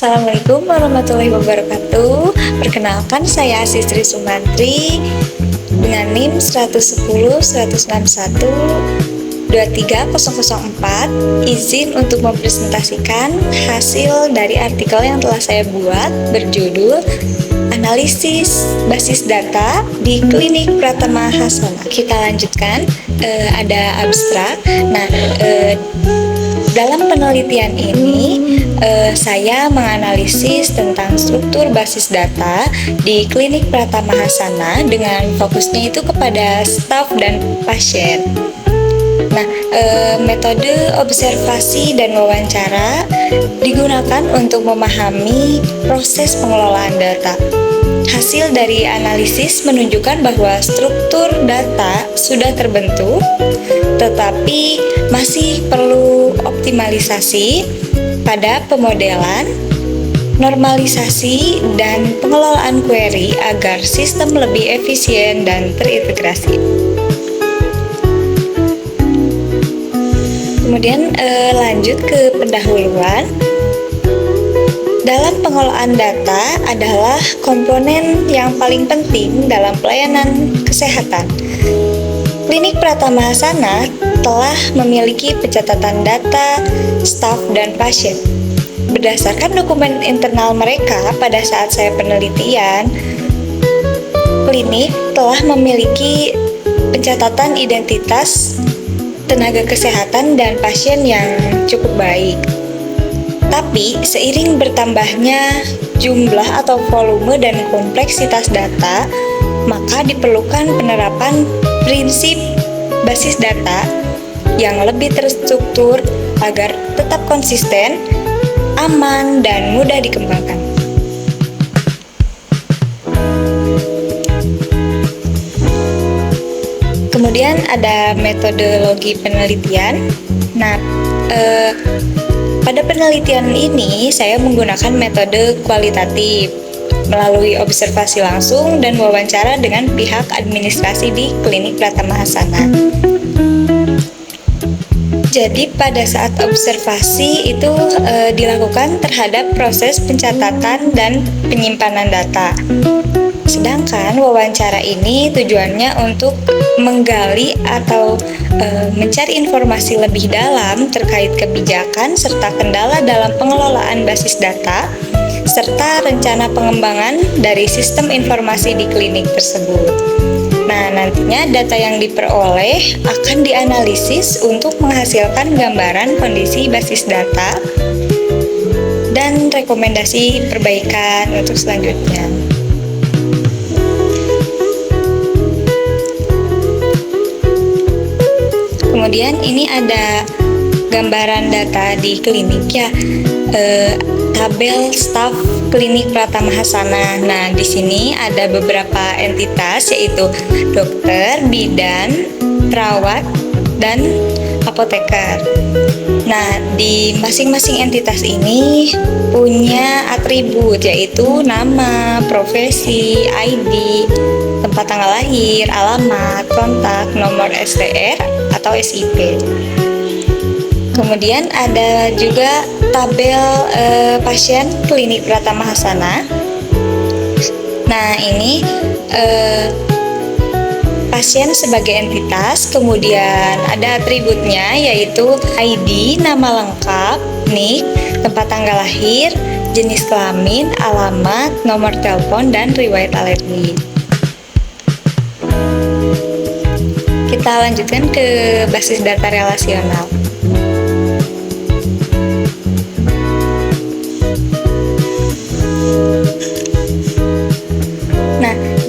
Assalamualaikum warahmatullahi wabarakatuh. Perkenalkan, saya Asistri Sumantri dengan NIM 110 161 23004. Izin untuk mempresentasikan hasil dari artikel yang telah saya buat berjudul Analisis Basis Data di Klinik Pratama Hasana. Kita lanjutkan, ada abstrak. Dalam penelitian ini, saya menganalisis tentang struktur basis data di Klinik Pratama Hasana dengan fokusnya itu kepada staf dan pasien. Metode observasi dan wawancara digunakan untuk memahami proses pengelolaan data. Hasil dari analisis menunjukkan bahwa struktur data sudah terbentuk, tetapi masih perlu optimalisasi pada pemodelan, normalisasi, dan pengelolaan query agar sistem lebih efisien dan terintegrasi. Kemudian lanjut ke pendahuluan. Dalam pengelolaan data adalah komponen yang paling penting dalam pelayanan kesehatan. Klinik Pratama Hasana telah memiliki pencatatan data, staf, dan pasien. Berdasarkan dokumen internal mereka pada saat saya penelitian, klinik telah memiliki pencatatan identitas tenaga kesehatan dan pasien yang cukup baik. Tapi, seiring bertambahnya jumlah atau volume dan kompleksitas data, maka diperlukan penerapan prinsip basis data yang lebih terstruktur agar tetap konsisten, aman, dan mudah dikembangkan. Kemudian ada metodologi penelitian. Pada penelitian ini saya menggunakan metode kualitatif melalui observasi langsung dan wawancara dengan pihak administrasi di Klinik Pratama Hasana. Jadi pada saat observasi itu dilakukan terhadap proses pencatatan dan penyimpanan data. Sedangkan wawancara ini tujuannya untuk menggali atau mencari informasi lebih dalam terkait kebijakan serta kendala dalam pengelolaan basis data serta rencana pengembangan dari sistem informasi di klinik tersebut. Nantinya data yang diperoleh akan dianalisis untuk menghasilkan gambaran kondisi basis data dan rekomendasi perbaikan untuk selanjutnya. Kemudian ini ada gambaran data di klinik ya, tabel staf Klinik Pratama Hasana. Di sini ada beberapa entitas yaitu dokter, bidan, perawat, dan apoteker. Di masing-masing entitas ini punya atribut yaitu nama, profesi, ID, tempat tanggal lahir, alamat, kontak, nomor STR atau SIP. Kemudian ada juga tabel pasien Klinik Pratama Hasana. Ini pasien sebagai entitas, kemudian ada atributnya yaitu ID, nama lengkap, NIK, tempat tanggal lahir, jenis kelamin, alamat, nomor telepon, dan riwayat alergi. Kita lanjutkan ke basis data relasional.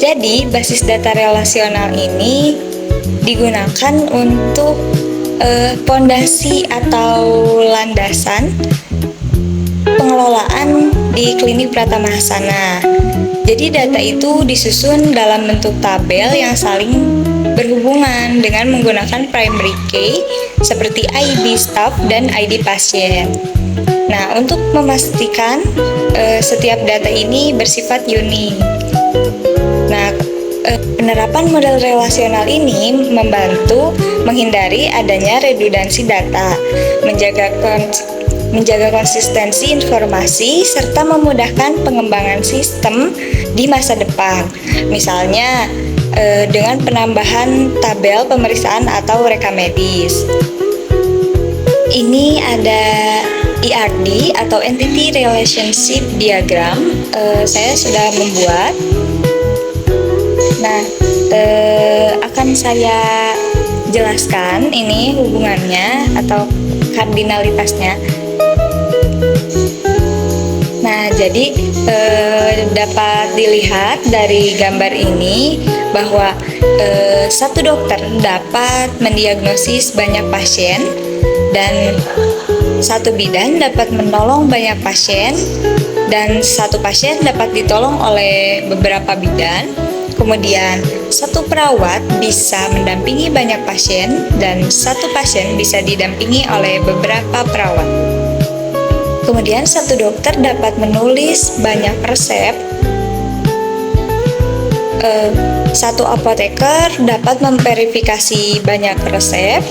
Jadi basis data relasional ini digunakan untuk pondasi atau landasan pengelolaan di Klinik Pratama Hasana. Jadi data itu disusun dalam bentuk tabel yang saling berhubungan dengan menggunakan primary key seperti ID staff dan ID pasien. Untuk memastikan setiap data ini bersifat unik. Penerapan model relasional ini membantu menghindari adanya redundansi data, menjaga menjaga konsistensi informasi, serta memudahkan pengembangan sistem di masa depan. Misalnya, dengan penambahan tabel pemeriksaan atau rekam medis. Ini ada ERD atau Entity Relationship Diagram. Saya sudah membuat. Nah, akan saya jelaskan ini hubungannya atau kardinalitasnya. Nah, jadi dapat dilihat dari gambar ini bahwa satu dokter dapat mendiagnosis banyak pasien dan satu bidan dapat menolong banyak pasien dan satu pasien dapat ditolong oleh beberapa bidan. Kemudian satu perawat bisa mendampingi banyak pasien dan satu pasien bisa didampingi oleh beberapa perawat. Kemudian satu dokter dapat menulis banyak resep. Satu apoteker dapat memverifikasi banyak resep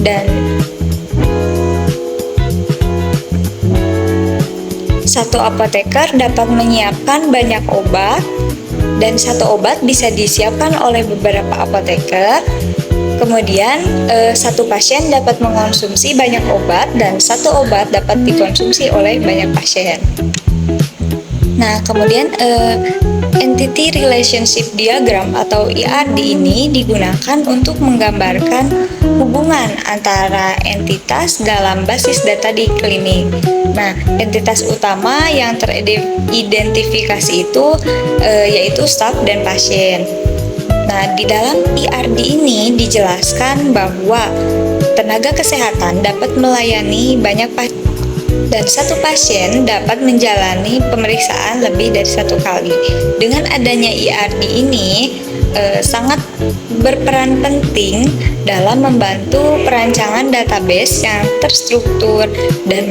dan satu apoteker dapat menyiapkan banyak obat dan satu obat bisa disiapkan oleh beberapa apoteker. Kemudian satu pasien dapat mengonsumsi banyak obat dan satu obat dapat dikonsumsi oleh banyak pasien. Nah, kemudian Entity Relationship Diagram atau ERD ini digunakan untuk menggambarkan hubungan antara entitas dalam basis data di klinik. Nah, entitas utama yang teridentifikasi itu yaitu staf dan pasien. Nah, di dalam ERD ini dijelaskan bahwa tenaga kesehatan dapat melayani banyak pasien dan satu pasien dapat menjalani pemeriksaan lebih dari satu kali. Dengan adanya ERD ini sangat berperan penting dalam membantu perancangan database yang terstruktur dan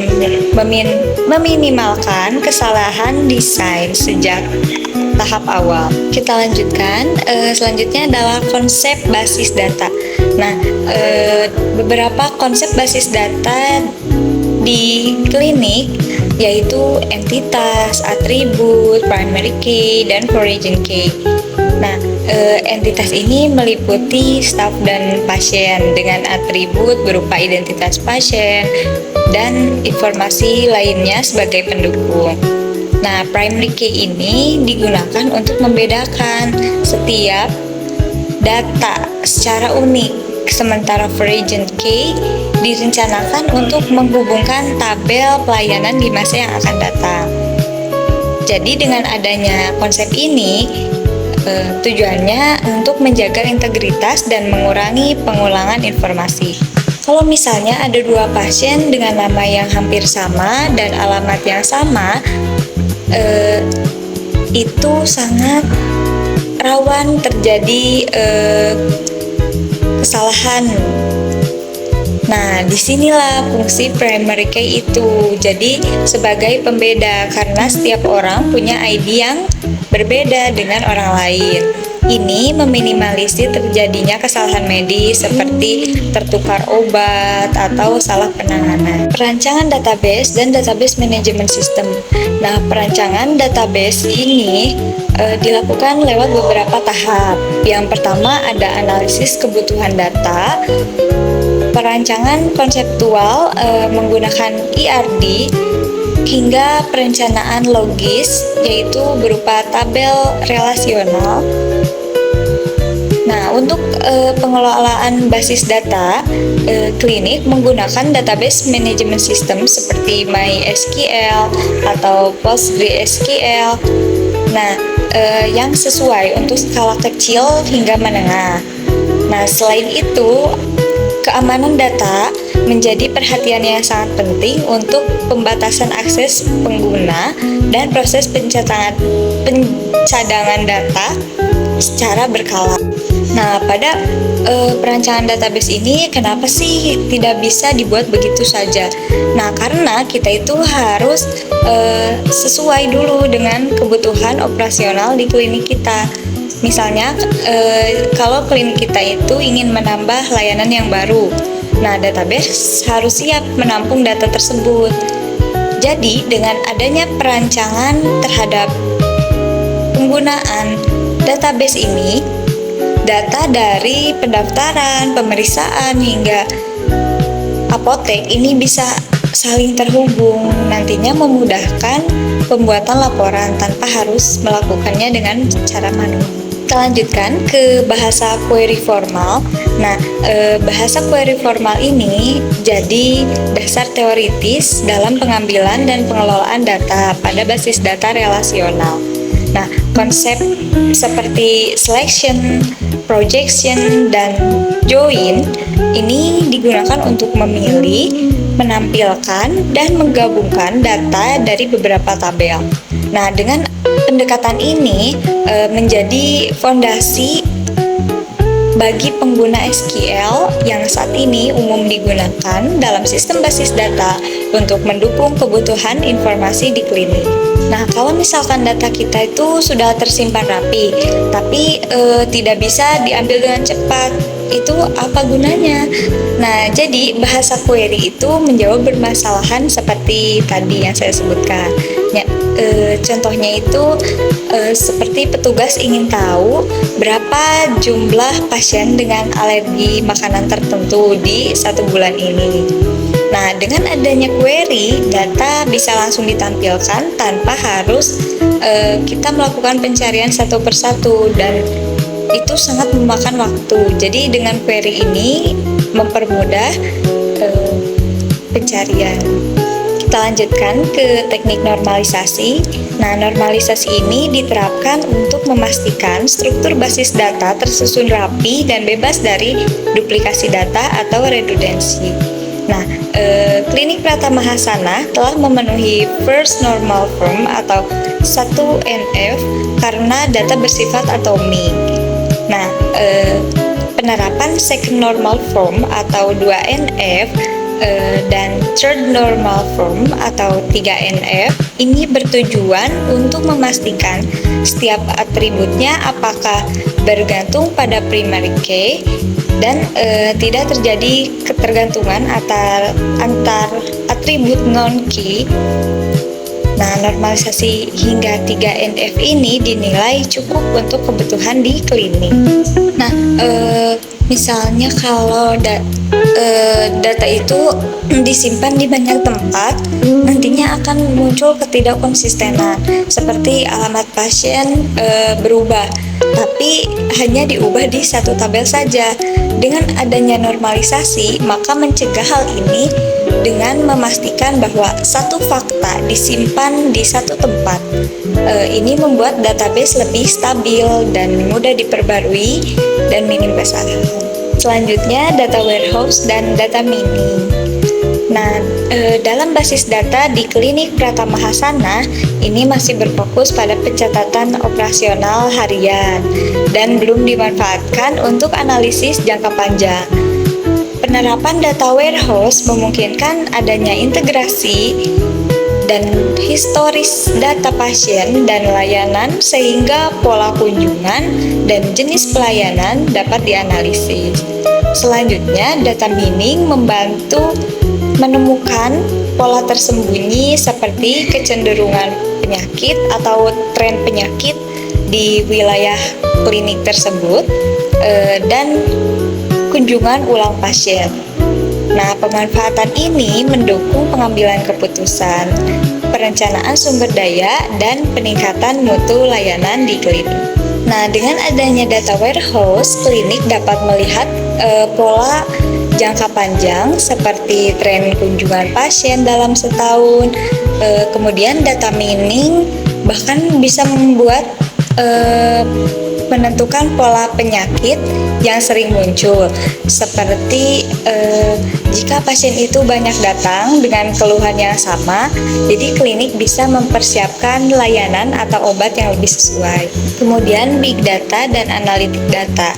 meminimalkan kesalahan desain sejak tahap awal. Kita lanjutkan, selanjutnya adalah konsep basis data. Nah, beberapa konsep basis data di klinik yaitu entitas, atribut, primary key, dan origin key. Nah, entitas ini meliputi staf dan pasien dengan atribut berupa identitas pasien dan informasi lainnya sebagai pendukung. Nah, primary key ini digunakan untuk membedakan setiap data secara unik. Sementara origin key direncanakan untuk menghubungkan tabel pelayanan di masa yang akan datang. Jadi dengan adanya konsep ini, tujuannya untuk menjaga integritas dan mengurangi pengulangan informasi. Kalau misalnya ada dua pasien dengan nama yang hampir sama dan alamat yang sama, itu sangat rawan terjadi kesalahan. Nah, disinilah fungsi primary key itu. Jadi, sebagai pembeda karena setiap orang punya ID yang berbeda dengan orang lain. Ini meminimalisir terjadinya kesalahan medis seperti tertukar obat atau salah penanganan. Perancangan database dan database management system. Nah, perancangan database ini dilakukan lewat beberapa tahap. Yang pertama ada analisis kebutuhan data, perancangan konseptual menggunakan ERD, hingga perencanaan logis yaitu berupa tabel relasional. Nah, untuk pengelolaan basis data, klinik menggunakan database management system seperti MySQL atau PostgreSQL. Nah, yang sesuai untuk skala kecil hingga menengah. Nah, selain itu, keamanan data menjadi perhatian yang sangat penting untuk pembatasan akses pengguna dan proses pencadangan data secara berkala. Nah, pada perancangan database ini kenapa sih tidak bisa dibuat begitu saja? Nah, karena kita itu harus sesuai dulu dengan kebutuhan operasional di klinik kita. Misalnya, kalau klinik kita itu ingin menambah layanan yang baru, nah database harus siap menampung data tersebut. Jadi, dengan adanya perancangan terhadap penggunaan database ini, data dari pendaftaran, pemeriksaan, hingga apotek ini bisa saling terhubung, nantinya memudahkan pembuatan laporan tanpa harus melakukannya dengan cara manual. Kita lanjutkan ke bahasa query formal. Nah, bahasa query formal ini jadi dasar teoritis dalam pengambilan dan pengelolaan data pada basis data relasional. Nah, konsep seperti selection, projection, dan join ini digunakan untuk memilih, menampilkan, dan menggabungkan data dari beberapa tabel. Nah, dengan pendekatan ini menjadi fondasi bagi pengguna SQL yang saat ini umum digunakan dalam sistem basis data untuk mendukung kebutuhan informasi di klinik. Nah, kalau misalkan data kita itu sudah tersimpan rapi, tapi tidak bisa diambil dengan cepat, itu apa gunanya? Nah, jadi bahasa query itu menjawab permasalahan seperti tadi yang saya sebutkan. Ya, contohnya itu seperti petugas ingin tahu berapa jumlah pasien dengan alergi makanan tertentu di 1 bulan ini. Nah, dengan adanya query, data bisa langsung ditampilkan tanpa harus kita melakukan pencarian satu persatu, dan itu sangat memakan waktu. Jadi dengan query ini mempermudah pencarian. Kita lanjutkan ke teknik normalisasi. Nah, normalisasi ini diterapkan untuk memastikan struktur basis data tersusun rapi dan bebas dari duplikasi data atau redundansi. Nah, Klinik Pratama Husana telah memenuhi first normal form atau 1NF karena data bersifat atomik. Nah, penerapan second normal form atau 2NF dan third normal form atau 3NF ini bertujuan untuk memastikan setiap atributnya apakah bergantung pada primary key dan tidak terjadi ketergantungan antar atribut non-key. Nah, normalisasi hingga 3NF ini dinilai cukup untuk kebutuhan di klinik. Nah, misalnya kalau data itu disimpan di banyak tempat, nantinya akan muncul ketidakkonsistenan, seperti alamat pasien berubah, tapi hanya diubah di satu tabel saja. Dengan adanya normalisasi, maka mencegah hal ini dengan memastikan bahwa satu fakta disimpan di satu tempat. Ini membuat database lebih stabil dan mudah diperbarui dan minim kesalahan. Selanjutnya, data warehouse dan data mining. Nah, dalam basis data di Klinik Pratama Husana ini masih berfokus pada pencatatan operasional harian dan belum dimanfaatkan untuk analisis jangka panjang. Penerapan data warehouse memungkinkan adanya integrasi dan historis data pasien dan layanan sehingga pola kunjungan dan jenis pelayanan dapat dianalisis. Selanjutnya, data mining membantu menemukan pola tersembunyi seperti kecenderungan penyakit atau tren penyakit di wilayah klinik tersebut dan kunjungan ulang pasien. Nah, pemanfaatan ini mendukung pengambilan keputusan, perencanaan sumber daya, dan peningkatan mutu layanan di klinik. Nah, dengan adanya data warehouse, klinik dapat melihat pola jangka panjang seperti tren kunjungan pasien dalam setahun. Kemudian data mining bahkan bisa membuat menentukan pola penyakit yang sering muncul, seperti jika pasien itu banyak datang dengan keluhan yang sama, jadi klinik bisa mempersiapkan layanan atau obat yang lebih sesuai. Kemudian big data dan analitik data.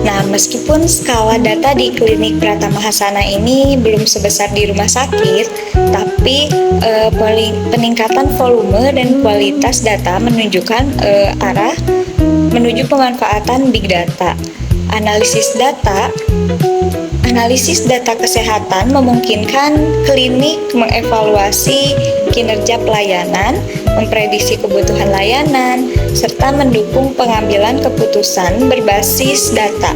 Nah, meskipun skala data di Klinik Pratama Husana ini belum sebesar di rumah sakit, tapi peningkatan volume dan kualitas data menunjukkan arah menuju pemanfaatan big data. Analisis data kesehatan memungkinkan klinik mengevaluasi kinerja pelayanan, memprediksi kebutuhan layanan, serta mendukung pengambilan keputusan berbasis data.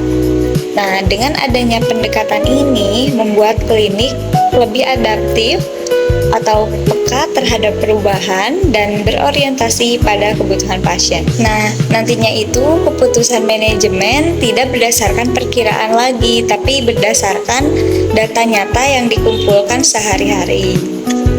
Nah, dengan adanya pendekatan ini membuat klinik lebih adaptif atau peka terhadap perubahan dan berorientasi pada kebutuhan pasien. Nah, nantinya itu keputusan manajemen tidak berdasarkan perkiraan lagi, tapi berdasarkan data nyata yang dikumpulkan sehari-hari.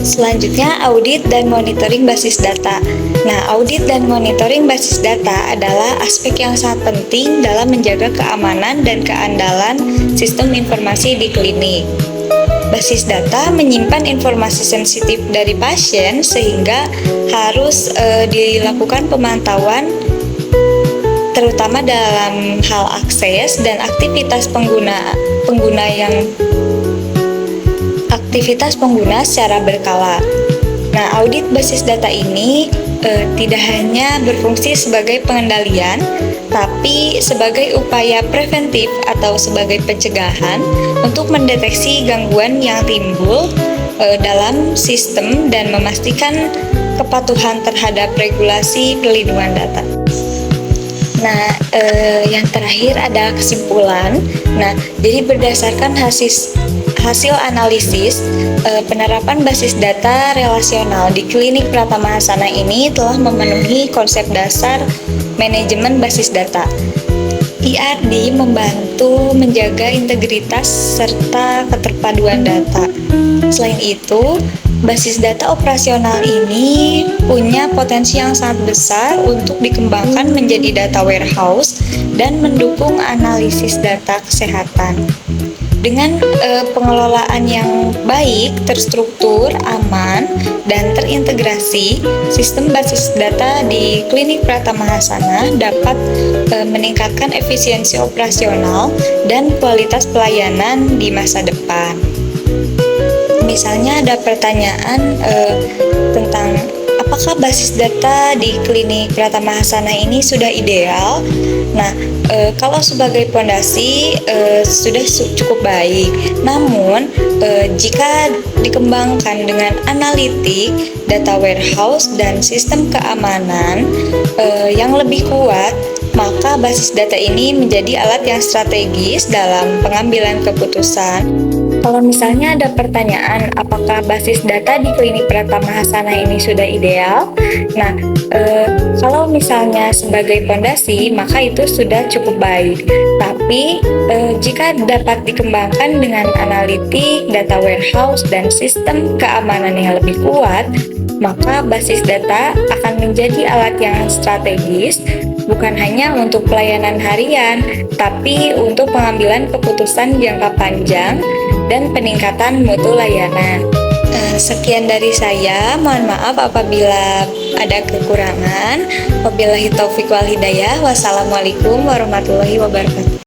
Selanjutnya, audit dan monitoring basis data. Nah, audit dan monitoring basis data adalah aspek yang sangat penting dalam menjaga keamanan dan keandalan sistem informasi di klinik. Basis data menyimpan informasi sensitif dari pasien sehingga harus dilakukan pemantauan terutama dalam hal akses dan aktivitas pengguna secara berkala. Nah, audit basis data ini tidak hanya berfungsi sebagai pengendalian, tapi sebagai upaya preventif atau sebagai pencegahan untuk mendeteksi gangguan yang timbul dalam sistem dan memastikan kepatuhan terhadap regulasi perlindungan data. Nah, yang terakhir ada kesimpulan. Nah, jadi berdasarkan hasil analisis, penerapan basis data relasional di klinik Pratama Hasana ini telah memenuhi konsep dasar manajemen basis data. IRD membantu menjaga integritas serta keterpaduan data. Selain itu, basis data operasional ini punya potensi yang sangat besar untuk dikembangkan menjadi data warehouse dan mendukung analisis data kesehatan. Dengan pengelolaan yang baik, terstruktur, aman, dan terintegrasi, sistem basis data di klinik Pratama Hasana dapat meningkatkan efisiensi operasional dan kualitas pelayanan di masa depan. Misalnya ada pertanyaan tentang apakah basis data di klinik Pratama Hasana ini sudah ideal? Nah, kalau sebagai pondasi sudah cukup baik. Namun, jika dikembangkan dengan analitik, data warehouse, dan sistem keamanan yang lebih kuat, maka basis data ini menjadi alat yang strategis dalam pengambilan keputusan. Kalau misalnya ada pertanyaan, apakah basis data di klinik Pratama Hasana ini sudah ideal? Nah, kalau misalnya sebagai pondasi, maka itu sudah cukup baik. Tapi, jika dapat dikembangkan dengan analitik, data warehouse, dan sistem keamanan yang lebih kuat, maka basis data akan menjadi alat yang strategis, bukan hanya untuk pelayanan harian, tapi untuk pengambilan keputusan jangka panjang dan peningkatan mutu layanan. Sekian dari saya, mohon maaf apabila ada kekurangan. Wabillahi taufiq wal hidayah. Wassalamualaikum warahmatullahi wabarakatuh.